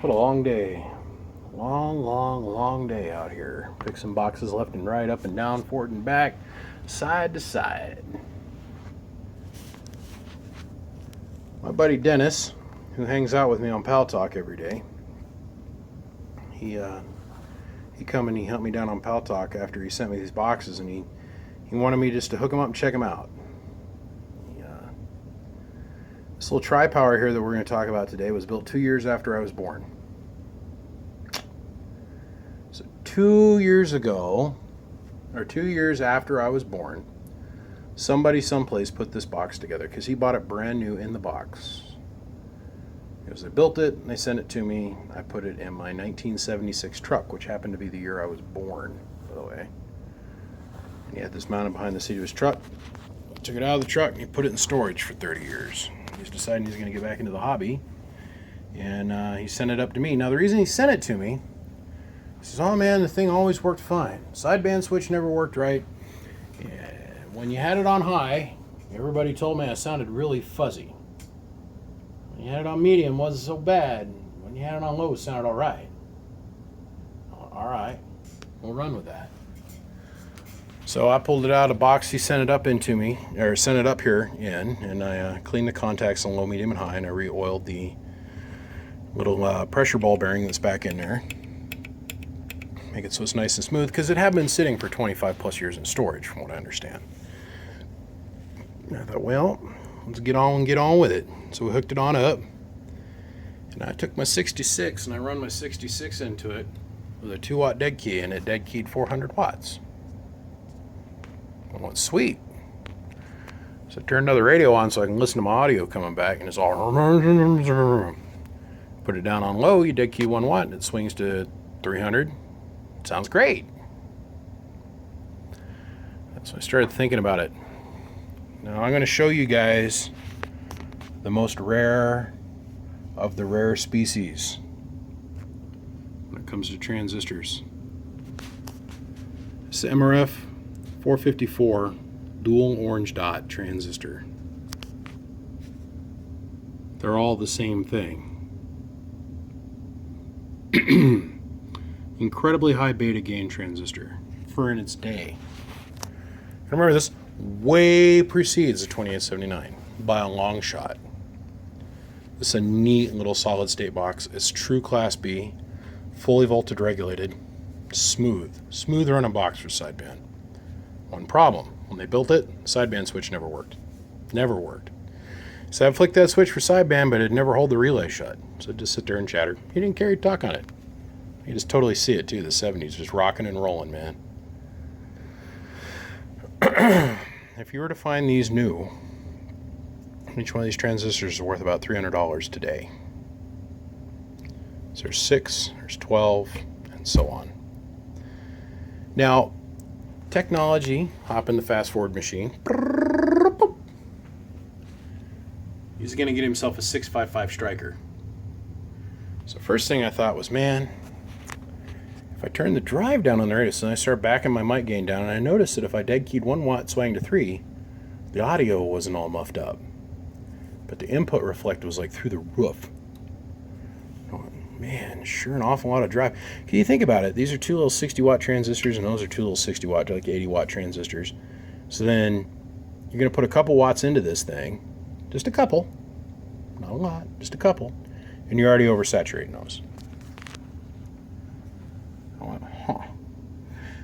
What a long day. Long day out here. Fixing boxes left and right, up and down, forward and back, side to side. My buddy Dennis, who hangs out with me on Pal Talk every day, he come and he helped me down on Pal Talk after he sent me these boxes, and he wanted me just to hook them up and check them out. This little tri-power here that we're going to talk about today was built 2 years after I was born. So 2 years ago, or 2 years after I was born, somebody someplace put this box together because he bought it brand new in the box. Because they built it and they sent it to me. I put it in my 1976 truck, which happened to be the year I was born, by the way. And he had this mounted behind the seat of his truck. I took it out of the truck and he put it in storage for 30 years. He's deciding he's going to get back into the hobby, and he sent it up to me. Now the reason he sent it to me, he says, "Oh man, the thing always worked fine. Sideband switch never worked right. And when you had it on high, everybody told me I sounded really fuzzy. When you had it on medium, it wasn't so bad. When you had it on low, it sounded all right. All right, we'll run with that." So I pulled it out of the box he sent it up into me, or sent it up here in, and I cleaned the contacts on low, medium, and high, and I re-oiled the little pressure ball bearing that's back in there. Make it so it's nice and smooth, because it had been sitting for 25 plus years in storage, from what I understand. And I thought, well, let's get on with it. So we hooked it on up, and I took my 66 and I run my 66 into it with a 2-watt dead key, and it dead keyed 400 watts. Well, it's sweet. So I turned another radio on so I can listen to my audio coming back, and it's all. Put it down on low, you dead key 1 watt, and it swings to 300. It sounds great. So I started thinking about it. Now I'm going to show you guys the most rare of the rare species when it comes to transistors. It's the MRF 454 dual orange dot transistor. They're all the same thing. Incredibly high beta gain transistor for in its day. And remember, this way precedes the 2879 by a long shot. This is a neat little solid state box. It's true Class B, fully voltage regulated, smooth running box for sideband. One problem: when they built it, the sideband switch never worked. Never worked. So I flicked that switch for sideband, but it'd never hold the relay shut. So it'd just sit there and chatter. He didn't carry talk on it. You just totally see it too. The 70s just rocking and rolling, man. If you were to find these new, each one of these transistors is worth about $300 today. So there's 6, there's 12, and so on. Now, technology, hop in the fast forward machine. He's going to get himself a 655 striker. So first thing I thought was, man, if I turn the drive down on the radio, so I start backing my mic gain down, and I noticed that if I dead keyed 1 watt swang to 3, the audio wasn't all muffed up, but the input reflect was like through the roof. Man, sure an awful lot of drive. Can you think about it? These are 2 little 60-watt transistors, and those are 2 little 60-watt, like 80-watt transistors. So then you're going to put a couple watts into this thing, just a couple, not a lot, just a couple, and you're already oversaturating those. I went, huh.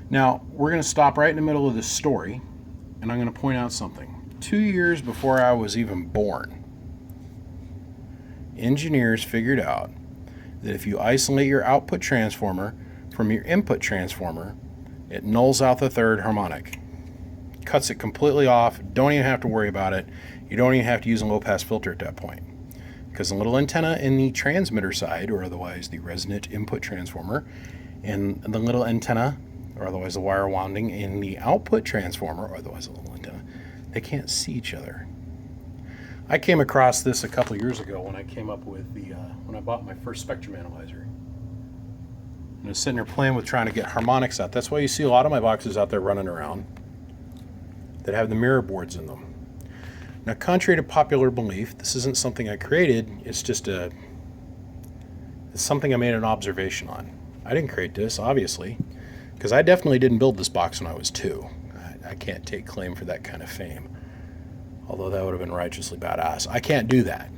Now, we're going to stop right in the middle of this story, and I'm going to point out something. 2 years before I was even born, engineers figured out that if you isolate your output transformer from your input transformer, it nulls out the third harmonic. Cuts it completely off. Don't even have to worry about it. You don't even have to use a low-pass filter at that point. Because the little antenna in the transmitter side, or otherwise the resonant input transformer, and the little antenna, or otherwise the wire wounding, in the output transformer, or otherwise the little antenna, they can't see each other. I came across this a couple years ago when I came up with the, when I bought my first spectrum analyzer. And I was sitting there playing with trying to get harmonics out. That's why you see a lot of my boxes out there running around that have the mirror boards in them. Now, contrary to popular belief, this isn't something I created. It's just a It's something I made an observation on. I didn't create this, obviously, because I definitely didn't build this box when I was 2. I can't take claim for that kind of fame. Although that would have been righteously badass. I can't do that.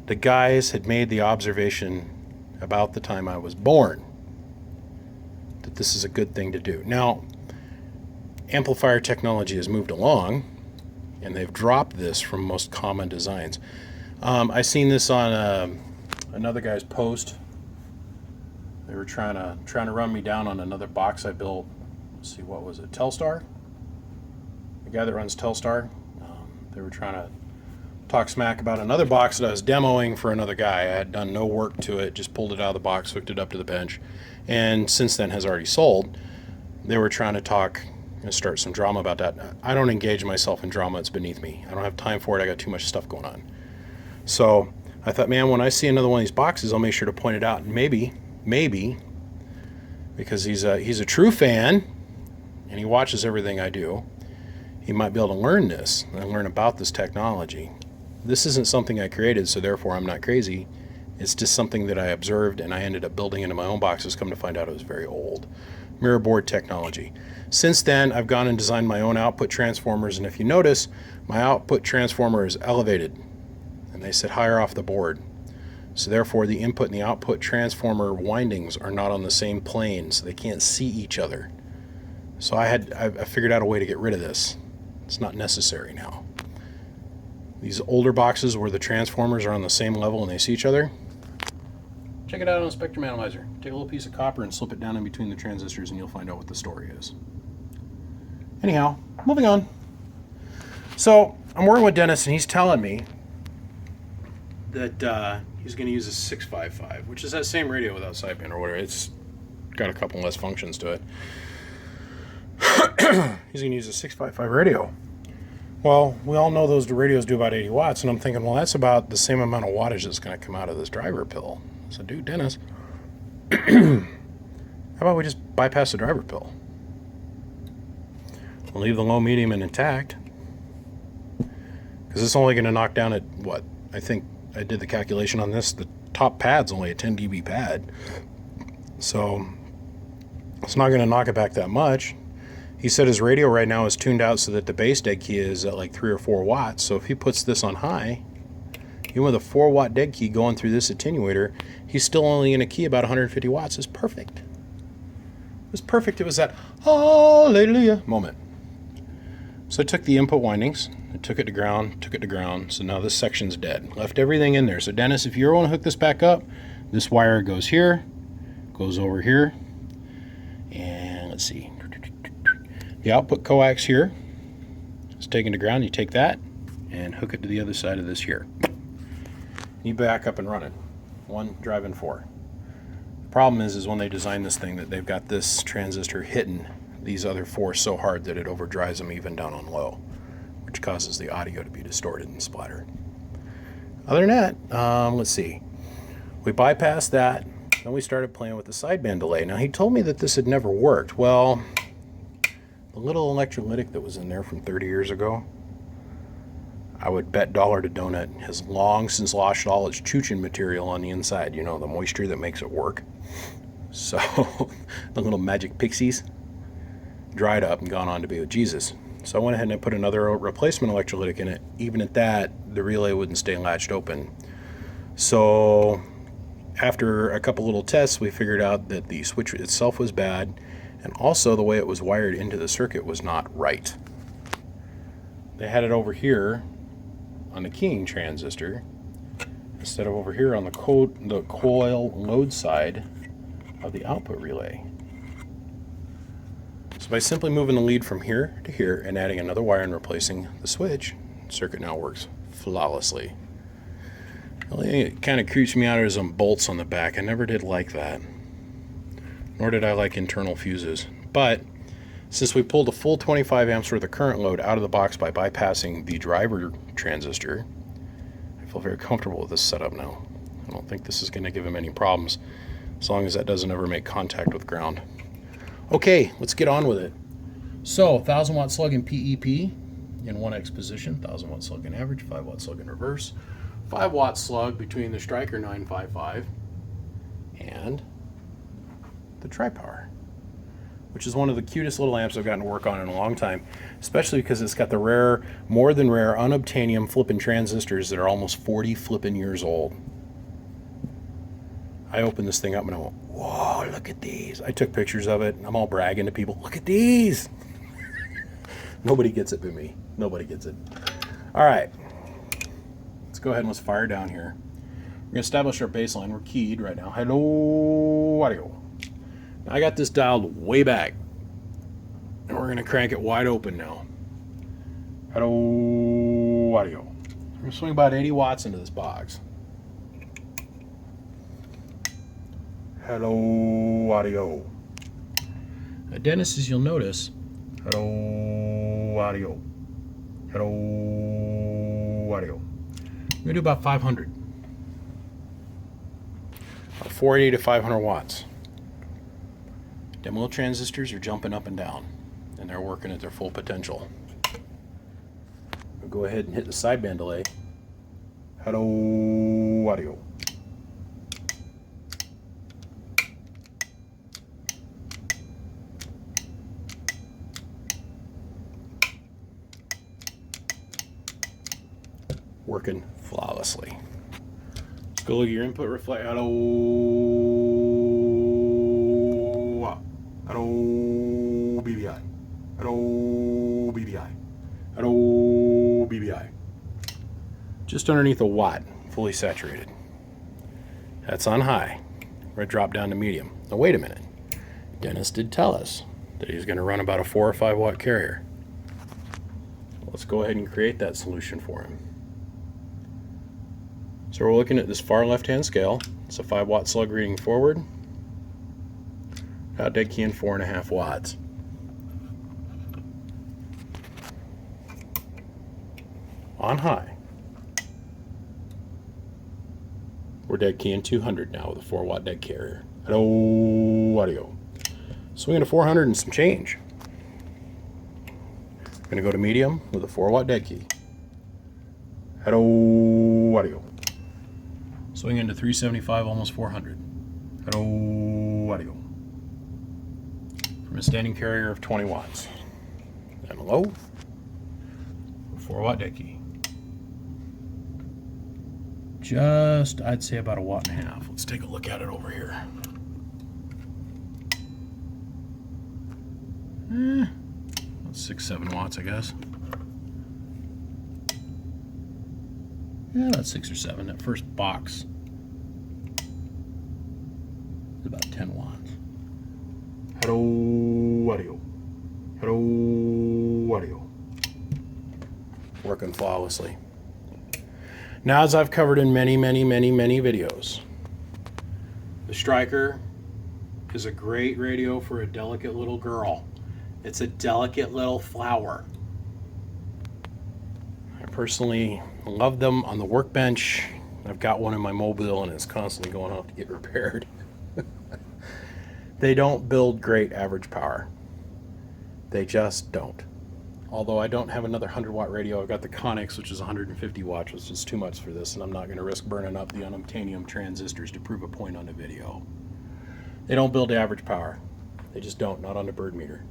The guys had made the observation about the time I was born that this is a good thing to do. Now, amplifier technology has moved along, and they've dropped this from most common designs. I seen this on another guy's post. They were trying to run me down on another box I built. Let's see, what was it? Telstar? The guy that runs Telstar. They were trying to talk smack about another box that I was demoing for another guy. I had done no work to it, just pulled it out of the box, hooked it up to the bench, and since then has already sold. They were trying to talk and start some drama about that. I don't engage myself in drama. It's beneath me. I don't have time for it. I got too much stuff going on. So I thought, man, when I see another one of these boxes, I'll make sure to point it out. And maybe, because he's a true fan and he watches everything I do, he might be able to learn this and learn about this technology. This isn't something I created, so therefore I'm not crazy. It's just something that I observed and I ended up building into my own boxes. Come to find out it was very old. Mirror board technology. Since then, I've gone and designed my own output transformers, and if you notice, my output transformer is elevated, and they sit higher off the board. So therefore, the input and the output transformer windings are not on the same plane, so they can't see each other. So I figured out a way to get rid of this. It's not necessary now. These older boxes where the transformers are on the same level and they see each other, check it out on a spectrum analyzer. Take a little piece of copper and slip it down in between the transistors and you'll find out what the story is. Anyhow, moving on. So I'm working with Dennis and he's telling me that he's going to use a 655, which is that same radio without sideband or whatever. It's got a couple less functions to it. He's going to use a 655 radio. Well, we all know those radios do about 80 watts, and I'm thinking, well, that's about the same amount of wattage that's going to come out of this driver pill. So, dude, Dennis, how about we just bypass the driver pill? We'll leave the low, medium, and intact. Because it's only going to knock down at, what? I think I did the calculation on this. The top pad's only a 10 dB pad. So, it's not going to knock it back that much. He said his radio right now is tuned out so that the base dead key is at like 3 or 4 watts. So if he puts this on high, even with a 4 watt dead key going through this attenuator, he's still only in a key about 150 watts. It's perfect. It was perfect. It was that hallelujah moment. So I took the input windings, I took it to ground. So now this section's dead. Left everything in there. So Dennis, if you ever want to hook this back up, this wire goes here, goes over here, and let's see. The output coax here is taken to ground. You take that and hook it to the other side of this here. You back up and run it. 1 driving 4. The problem is when they design this thing that they've got this transistor hitting these other 4 so hard that it overdrives them even down on low, which causes the audio to be distorted and splattered. Other than that, let's see. We bypassed that. Then we started playing with the sideband delay. Now he told me that this had never worked. Well, the little electrolytic that was in there from 30 years ago, I would bet dollar to donut has long since lost all its chuchin material on the inside, you know, the moisture that makes it work. So the little magic pixies dried up and gone on to be with Jesus. So I went ahead and I put another replacement electrolytic in it. Even at that, the relay wouldn't stay latched open. So after a couple little tests, we figured out that the switch itself was bad, and also the way it was wired into the circuit was not right. They had it over here on the keying transistor instead of over here on the coil load side of the output relay. So by simply moving the lead from here to here and adding another wire and replacing the switch, the circuit now works flawlessly. The only thing that kind of creeps me out are some bolts on the back. I never did like that. Nor did I like internal fuses. But since we pulled a full 25 amps worth of current load out of the box by bypassing the driver transistor, I feel very comfortable with this setup now. I don't think this is going to give him any problems as long as that doesn't ever make contact with ground. Okay, let's get on with it. So 1000 watt slug in PEP in 1x position, 1000 watt slug in average, 5 watt slug in reverse, 5-watt slug between the Striker 955 and the Tri-Power, which is one of the cutest little amps I've gotten to work on in a long time, especially because it's got the rare, more than rare, unobtainium flippin' transistors that are almost 40 flippin' years old. I opened this thing up and I went, whoa, look at these. I took pictures of it and I'm all bragging to people, look at these. Nobody gets it but me. Nobody gets it. All right, let's go ahead and let's fire down here. We're gonna establish our baseline. We're keyed right now. Hello, audio. I got this dialed way back, and we're going to crank it wide open now. Hello, audio. I'm going to swing about 80 watts into this box. Hello, audio. Now, Dennis, as you'll notice, hello, audio. Hello, audio. I'm going to do about 500. About 480 to 500 watts. Them little transistors are jumping up and down, and they're working at their full potential. I'll go ahead and hit the sideband delay. Hello, audio. Working flawlessly. Let's go look at your input reflect. Hello, BBI. Hello, BBI. Hello, BBI. Just underneath a watt, fully saturated. That's on high. We're going to drop down to medium. Now, wait a minute. Dennis did tell us that he's going to run about a 4 or 5 watt carrier. Let's go ahead and create that solution for him. So we're looking at this far left-hand scale. It's a 5 watt slug reading forward. Got dead key in 4.5 watts. On high. We're dead key in 200 now with a 4 watt dead carrier. Hello, audio. Swinging to 400 and some change. I'm going to go to medium with a 4 watt dead key. Hello, audio. Swing into 375, almost 400. Hello, audio. From a standing carrier of 20 watts. And low, 4 watt dead key. Just, I'd say about 1.5 watts. Let's take a look at it over here. That's 6-7 watts, I guess. Yeah, about 6 or 7. That first box is about 10 watts. Hello, audio. Hello, audio. Working flawlessly. Now, as I've covered in many videos, the Striker is a great radio for a delicate little girl. It's a delicate little flower. I personally love them on the workbench. I've got one in my mobile and it's constantly going off to get repaired. They don't build great average power. They just don't. Although I don't have another 100 watt radio, I've got the Connex, which is 150 watts, which is too much for this, and I'm not going to risk burning up the unobtainium transistors to prove a point on the video. They don't build average power. They just don't, not on the bird meter.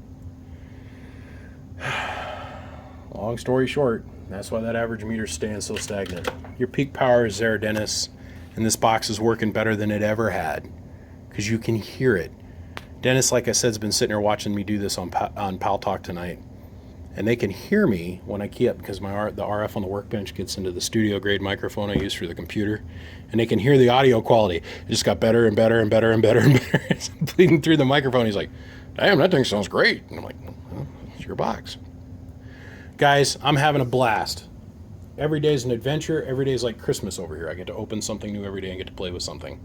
Long story short, that's why that average meter's staying so stagnant. Your peak power is there, Dennis, and this box is working better than it ever had, because you can hear it. Dennis, like I said, has been sitting here watching me do this on Pal Talk tonight. And they can hear me when I key up, because the RF on the workbench gets into the studio grade microphone I use for the computer, and they can hear the audio quality. It just got better and better and better and better and better. It's bleeding through the microphone. He's like, damn, that thing sounds great. And I'm like, well, it's your box. Guys, I'm having a blast. Every day is an adventure. Every day is like Christmas over here. I get to open something new every day and get to play with something.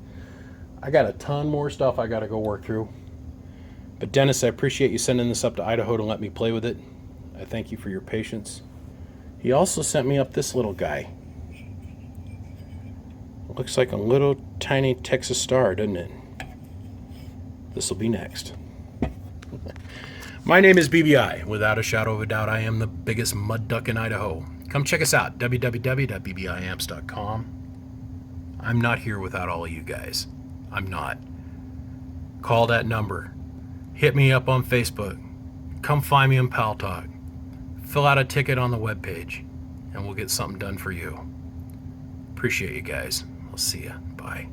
I got a ton more stuff I got to go work through. But Dennis, I appreciate you sending this up to Idaho to let me play with it. I thank you for your patience. He also sent me up this little guy. Looks like a little tiny Texas star, doesn't it? This will be next. My name is BBI. Without a shadow of a doubt, I am the biggest mud duck in Idaho. Come check us out, www.bbiamps.com. I'm not here without all of you guys. I'm not. Call that number. Hit me up on Facebook. Come find me on Pal Talk. Fill out a ticket on the webpage, and we'll get something done for you. Appreciate you guys. I'll see ya. Bye.